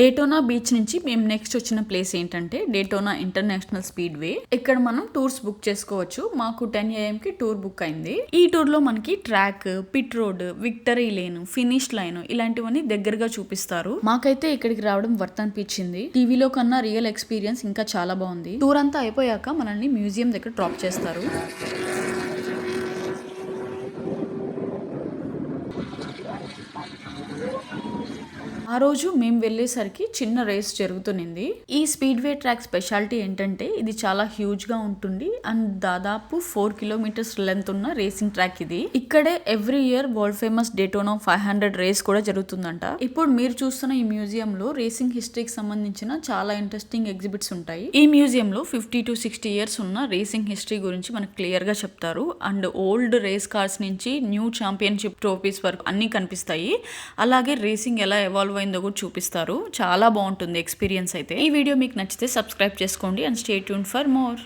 Daytona beach నుంచి మేము next వచ్చిన ప్లేస్ ఏంటంటే డేటోనా ఇంటర్నేషనల్ స్పీడ్వే. ఇక్కడ మనం టూర్స్ బుక్ చేసుకోవచ్చు. మాకు 10 AM కి టూర్ బుక్ అయింది. ఈ టూర్ లో మనకి track, pit road, victory lane, finish line ఇలాంటివన్నీ దగ్గరగా చూపిస్తారు. మాకైతే ఇక్కడికి రావడం వర్త్ అనిపించింది. టీవీలో కన్నా రియల్ ఎక్స్పీరియన్స్ ఇంకా చాలా బాగుంది. టూర్ అంతా అయిపోయాక మనల్ని మ్యూజియం దగ్గర డ్రాప్ చేస్తారు. ఆ రోజు మేము వెళ్ళేసరికి చిన్న రేస్ జరుగుతునింది. ఈ స్పీడ్వే ట్రాక్ స్పెషాలిటీ ఏంటంటే ఇది చాలా హ్యూజ్ గా ఉంటుంది అండ్ దాదాపు 4 కిలోమీటర్స్ లెంత్ ఉన్న రేసింగ్ ట్రాక్ ఇది. ఇక్కడే every year world famous Daytona 500 race కూడా జరుగుతుందంట. ఇప్పుడు మీరు చూస్తున్న ఈ మ్యూజియం లో రేసింగ్ హిస్టరీకి సంబంధించిన చాలా ఇంట్రెస్టింగ్ ఎగ్జిబిట్స్ ఉంటాయి. ఈ మ్యూజియం లో 50 to 60 ఇయర్స్ ఉన్న రేసింగ్ హిస్టరీ గురించి మనకు క్లియర్ గా చెప్తారు. అండ్ ఓల్డ్ రేస్ కార్స్ నుంచి న్యూ ఛాంపియన్షిప్ ట్రోఫీస్ వరకు అన్ని కనిపిస్తాయి. అలాగే రేసింగ్ ఎలా ఎవాల్వ్ అయిందో కూడా చూపిస్తారు. చాలా బాగుంటుంది ఎక్స్పీరియన్స్ అయితే. ఈ వీడియో మీకు నచ్చితే సబ్స్క్రైబ్ చేసుకోండి and stay tune for more.